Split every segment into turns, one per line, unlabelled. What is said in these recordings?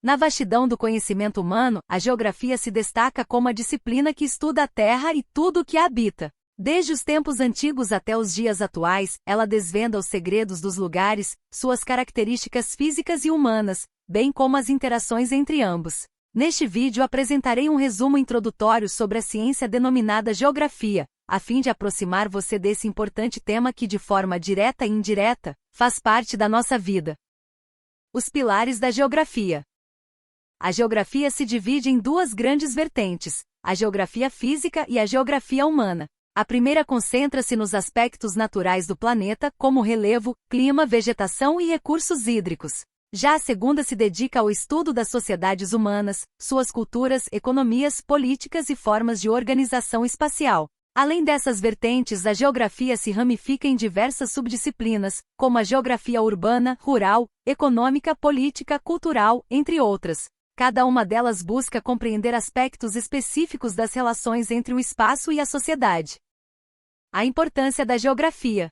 Na vastidão do conhecimento humano, a geografia se destaca como a disciplina que estuda a Terra e tudo o que a habita. Desde os tempos antigos até os dias atuais, ela desvenda os segredos dos lugares, suas características físicas e humanas, bem como as interações entre ambos. Neste vídeo apresentarei um resumo introdutório sobre a ciência denominada geografia, a fim de aproximar você desse importante tema que, de forma direta e indireta, faz parte da nossa vida. Os pilares da geografia. A geografia se divide em duas grandes vertentes, a geografia física e a geografia humana. A primeira concentra-se nos aspectos naturais do planeta, como relevo, clima, vegetação e recursos hídricos. Já a segunda se dedica ao estudo das sociedades humanas, suas culturas, economias, políticas e formas de organização espacial. Além dessas vertentes, a geografia se ramifica em diversas subdisciplinas, como a geografia urbana, rural, econômica, política, cultural, entre outras. Cada uma delas busca compreender aspectos específicos das relações entre o espaço e a sociedade. A importância da geografia.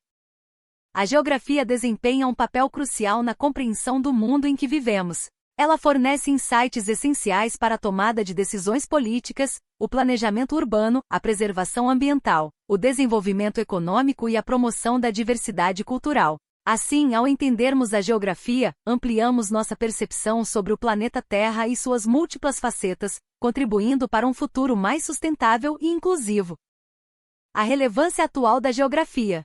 A geografia desempenha um papel crucial na compreensão do mundo em que vivemos. Ela fornece insights essenciais para a tomada de decisões políticas, o planejamento urbano, a preservação ambiental, o desenvolvimento econômico e a promoção da diversidade cultural. Assim, ao entendermos a geografia, ampliamos nossa percepção sobre o planeta Terra e suas múltiplas facetas, contribuindo para um futuro mais sustentável e inclusivo. A relevância atual da geografia.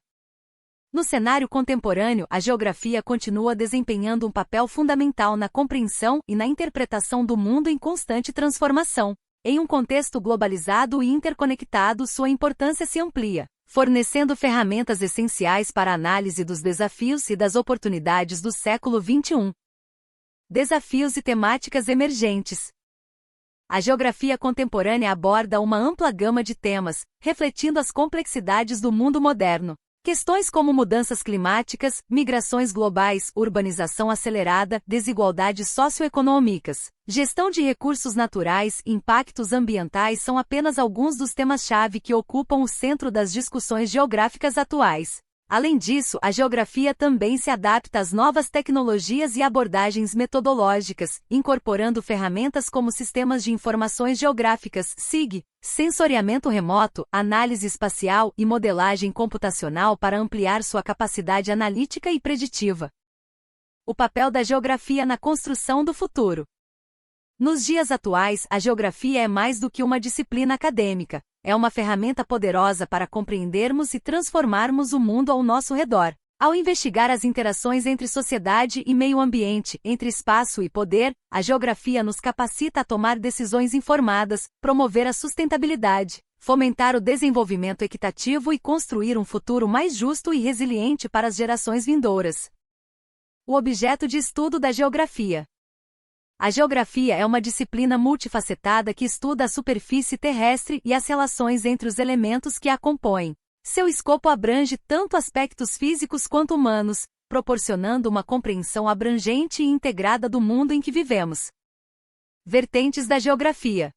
No cenário contemporâneo, a geografia continua desempenhando um papel fundamental na compreensão e na interpretação do mundo em constante transformação. Em um contexto globalizado e interconectado, sua importância se amplia, fornecendo ferramentas essenciais para a análise dos desafios e das oportunidades do século XXI. Desafios e temáticas emergentes. A geografia contemporânea aborda uma ampla gama de temas, refletindo as complexidades do mundo moderno. Questões como mudanças climáticas, migrações globais, urbanização acelerada, desigualdades socioeconômicas, gestão de recursos naturais e impactos ambientais são apenas alguns dos temas-chave que ocupam o centro das discussões geográficas atuais. Além disso, a geografia também se adapta às novas tecnologias e abordagens metodológicas, incorporando ferramentas como sistemas de informações geográficas, SIG, sensoriamento remoto, análise espacial e modelagem computacional para ampliar sua capacidade analítica e preditiva. O papel da geografia na construção do futuro. Nos dias atuais, a geografia é mais do que uma disciplina acadêmica. É uma ferramenta poderosa para compreendermos e transformarmos o mundo ao nosso redor. Ao investigar as interações entre sociedade e meio ambiente, entre espaço e poder, a geografia nos capacita a tomar decisões informadas, promover a sustentabilidade, fomentar o desenvolvimento equitativo e construir um futuro mais justo e resiliente para as gerações vindouras. O objeto de estudo da geografia. A geografia é uma disciplina multifacetada que estuda a superfície terrestre e as relações entre os elementos que a compõem. Seu escopo abrange tanto aspectos físicos quanto humanos, proporcionando uma compreensão abrangente e integrada do mundo em que vivemos. Vertentes da geografia.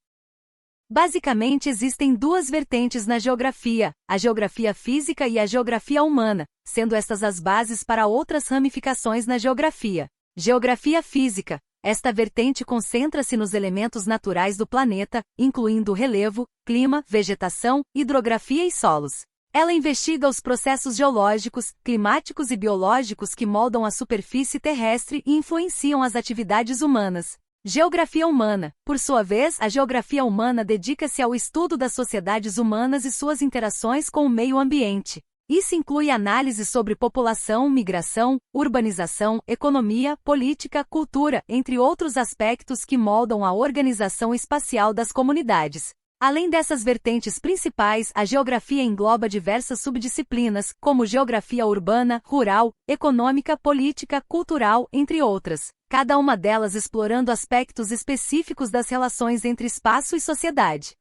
Basicamente existem duas vertentes na geografia, a geografia física e a geografia humana, sendo estas as bases para outras ramificações na geografia. Geografia física. Esta vertente concentra-se nos elementos naturais do planeta, incluindo relevo, clima, vegetação, hidrografia e solos. Ela investiga os processos geológicos, climáticos e biológicos que moldam a superfície terrestre e influenciam as atividades humanas. Geografia humana. Por sua vez, a geografia humana dedica-se ao estudo das sociedades humanas e suas interações com o meio ambiente. Isso inclui análises sobre população, migração, urbanização, economia, política, cultura, entre outros aspectos que moldam a organização espacial das comunidades. Além dessas vertentes principais, a geografia engloba diversas subdisciplinas, como geografia urbana, rural, econômica, política, cultural, entre outras. Cada uma delas explorando aspectos específicos das relações entre espaço e sociedade.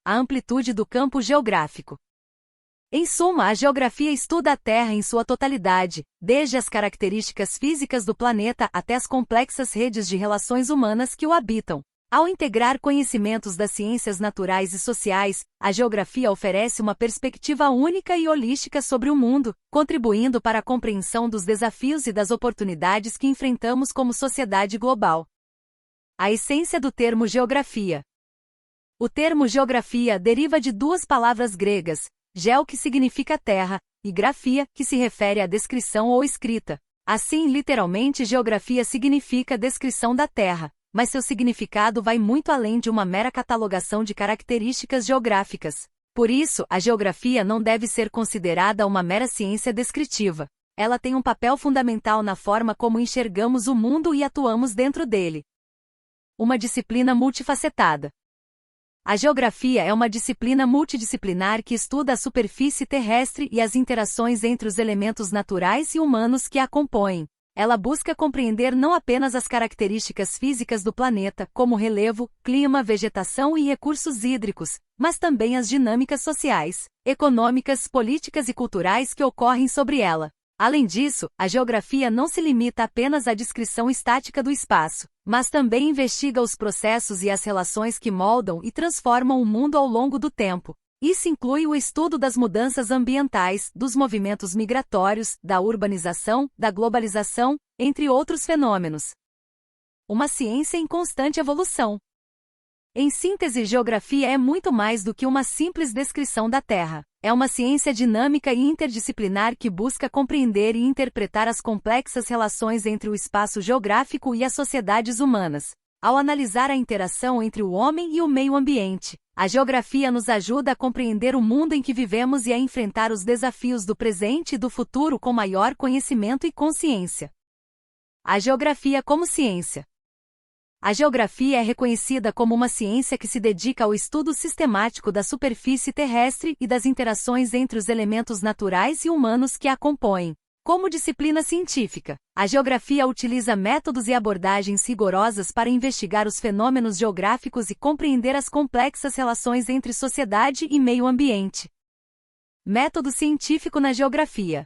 A amplitude do campo geográfico. Em suma, a geografia estuda a Terra em sua totalidade, desde as características físicas do planeta até as complexas redes de relações humanas que o habitam. Ao integrar conhecimentos das ciências naturais e sociais, a geografia oferece uma perspectiva única e holística sobre o mundo, contribuindo para a compreensão dos desafios e das oportunidades que enfrentamos como sociedade global. A essência do termo geografia. O termo geografia deriva de duas palavras gregas, geo, que significa terra, e grafia, que se refere à descrição ou escrita. Assim, literalmente, geografia significa descrição da terra, mas seu significado vai muito além de uma mera catalogação de características geográficas. Por isso, a geografia não deve ser considerada uma mera ciência descritiva. Ela tem um papel fundamental na forma como enxergamos o mundo e atuamos dentro dele. Uma disciplina multifacetada. A geografia é uma disciplina multidisciplinar que estuda a superfície terrestre e as interações entre os elementos naturais e humanos que a compõem. Ela busca compreender não apenas as características físicas do planeta, como relevo, clima, vegetação e recursos hídricos, mas também as dinâmicas sociais, econômicas, políticas e culturais que ocorrem sobre ela. Além disso, a geografia não se limita apenas à descrição estática do espaço, mas também investiga os processos e as relações que moldam e transformam o mundo ao longo do tempo. Isso inclui o estudo das mudanças ambientais, dos movimentos migratórios, da urbanização, da globalização, entre outros fenômenos. Uma ciência em constante evolução. Em síntese, geografia é muito mais do que uma simples descrição da Terra. É uma ciência dinâmica e interdisciplinar que busca compreender e interpretar as complexas relações entre o espaço geográfico e as sociedades humanas. Ao analisar a interação entre o homem e o meio ambiente, a geografia nos ajuda a compreender o mundo em que vivemos e a enfrentar os desafios do presente e do futuro com maior conhecimento e consciência. A geografia como ciência. A geografia é reconhecida como uma ciência que se dedica ao estudo sistemático da superfície terrestre e das interações entre os elementos naturais e humanos que a compõem. Como disciplina científica, a geografia utiliza métodos e abordagens rigorosas para investigar os fenômenos geográficos e compreender as complexas relações entre sociedade e meio ambiente. Método científico na geografia.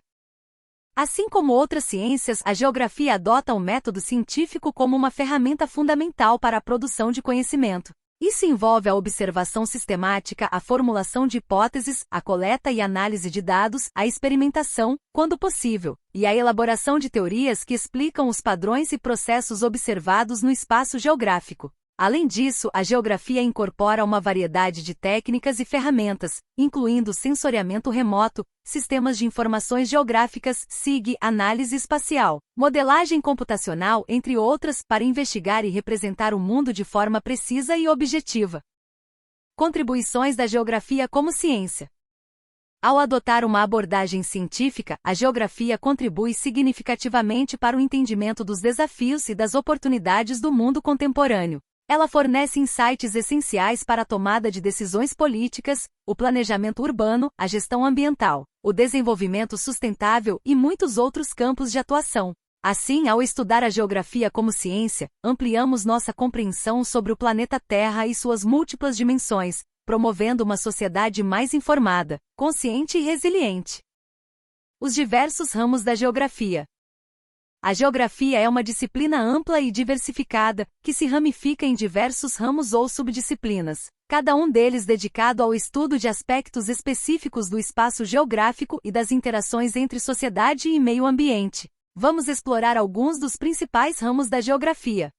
Assim como outras ciências, a geografia adota o método científico como uma ferramenta fundamental para a produção de conhecimento. Isso envolve a observação sistemática, a formulação de hipóteses, a coleta e análise de dados, a experimentação, quando possível, e a elaboração de teorias que explicam os padrões e processos observados no espaço geográfico. Além disso, a geografia incorpora uma variedade de técnicas e ferramentas, incluindo sensoriamento remoto, sistemas de informações geográficas, SIG, análise espacial, modelagem computacional, entre outras, para investigar e representar o mundo de forma precisa e objetiva. Contribuições da geografia como ciência. Ao adotar uma abordagem científica, a geografia contribui significativamente para o entendimento dos desafios e das oportunidades do mundo contemporâneo. Ela fornece insights essenciais para a tomada de decisões políticas, o planejamento urbano, a gestão ambiental, o desenvolvimento sustentável e muitos outros campos de atuação. Assim, ao estudar a geografia como ciência, ampliamos nossa compreensão sobre o planeta Terra e suas múltiplas dimensões, promovendo uma sociedade mais informada, consciente e resiliente. Os diversos ramos da geografia. A geografia é uma disciplina ampla e diversificada, que se ramifica em diversos ramos ou subdisciplinas, cada um deles dedicado ao estudo de aspectos específicos do espaço geográfico e das interações entre sociedade e meio ambiente. Vamos explorar alguns dos principais ramos da geografia.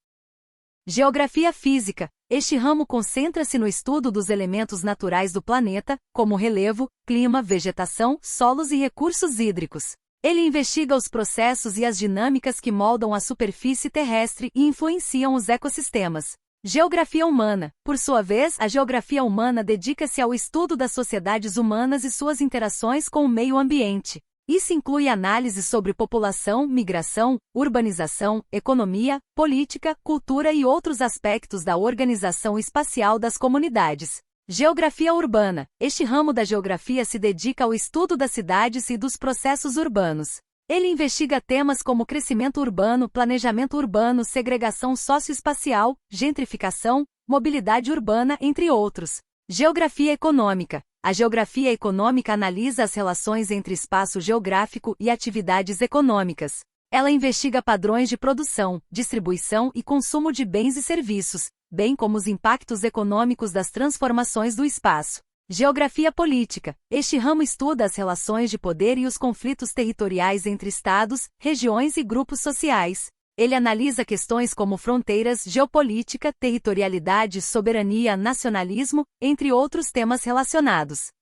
Geografia física. Este ramo concentra-se no estudo dos elementos naturais do planeta, como relevo, clima, vegetação, solos e recursos hídricos. Ele investiga os processos e as dinâmicas que moldam a superfície terrestre e influenciam os ecossistemas. Geografia humana. Por sua vez, a geografia humana dedica-se ao estudo das sociedades humanas e suas interações com o meio ambiente. Isso inclui análises sobre população, migração, urbanização, economia, política, cultura e outros aspectos da organização espacial das comunidades. Geografia urbana. Este ramo da geografia se dedica ao estudo das cidades e dos processos urbanos. Ele investiga temas como crescimento urbano, planejamento urbano, segregação socioespacial, gentrificação, mobilidade urbana, entre outros. Geografia econômica. A geografia econômica analisa as relações entre espaço geográfico e atividades econômicas. Ela investiga padrões de produção, distribuição e consumo de bens e serviços, bem como os impactos econômicos das transformações do espaço. Geografia política. Este ramo estuda as relações de poder e os conflitos territoriais entre estados, regiões e grupos sociais. Ele analisa questões como fronteiras, geopolítica, territorialidade, soberania, nacionalismo, entre outros temas relacionados.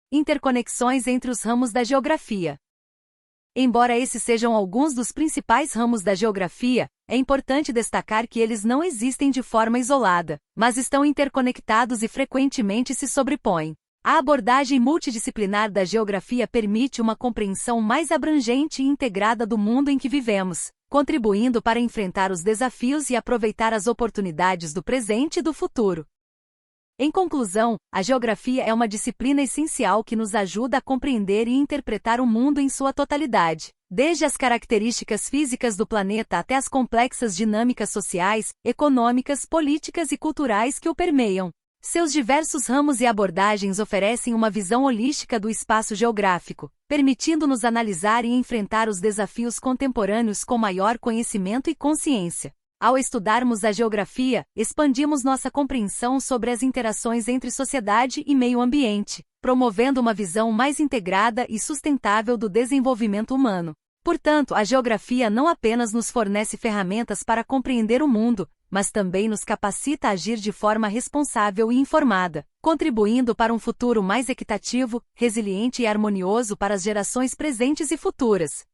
Interconexões entre os ramos da geografia. Embora esses sejam alguns dos principais ramos da geografia, é importante destacar que eles não existem de forma isolada, mas estão interconectados e frequentemente se sobrepõem. A abordagem multidisciplinar da geografia permite uma compreensão mais abrangente e integrada do mundo em que vivemos, contribuindo para enfrentar os desafios e aproveitar as oportunidades do presente e do futuro. Em conclusão, a geografia é uma disciplina essencial que nos ajuda a compreender e interpretar o mundo em sua totalidade, desde as características físicas do planeta até as complexas dinâmicas sociais, econômicas, políticas e culturais que o permeiam. Seus diversos ramos e abordagens oferecem uma visão holística do espaço geográfico, permitindo-nos analisar e enfrentar os desafios contemporâneos com maior conhecimento e consciência. Ao estudarmos a geografia, expandimos nossa compreensão sobre as interações entre sociedade e meio ambiente, promovendo uma visão mais integrada e sustentável do desenvolvimento humano. Portanto, a geografia não apenas nos fornece ferramentas para compreender o mundo, mas também nos capacita a agir de forma responsável e informada, contribuindo para um futuro mais equitativo, resiliente e harmonioso para as gerações presentes e futuras.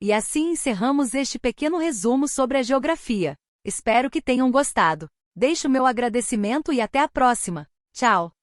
E assim encerramos este pequeno resumo sobre a geografia. Espero que tenham gostado. Deixo meu agradecimento e até a próxima. Tchau!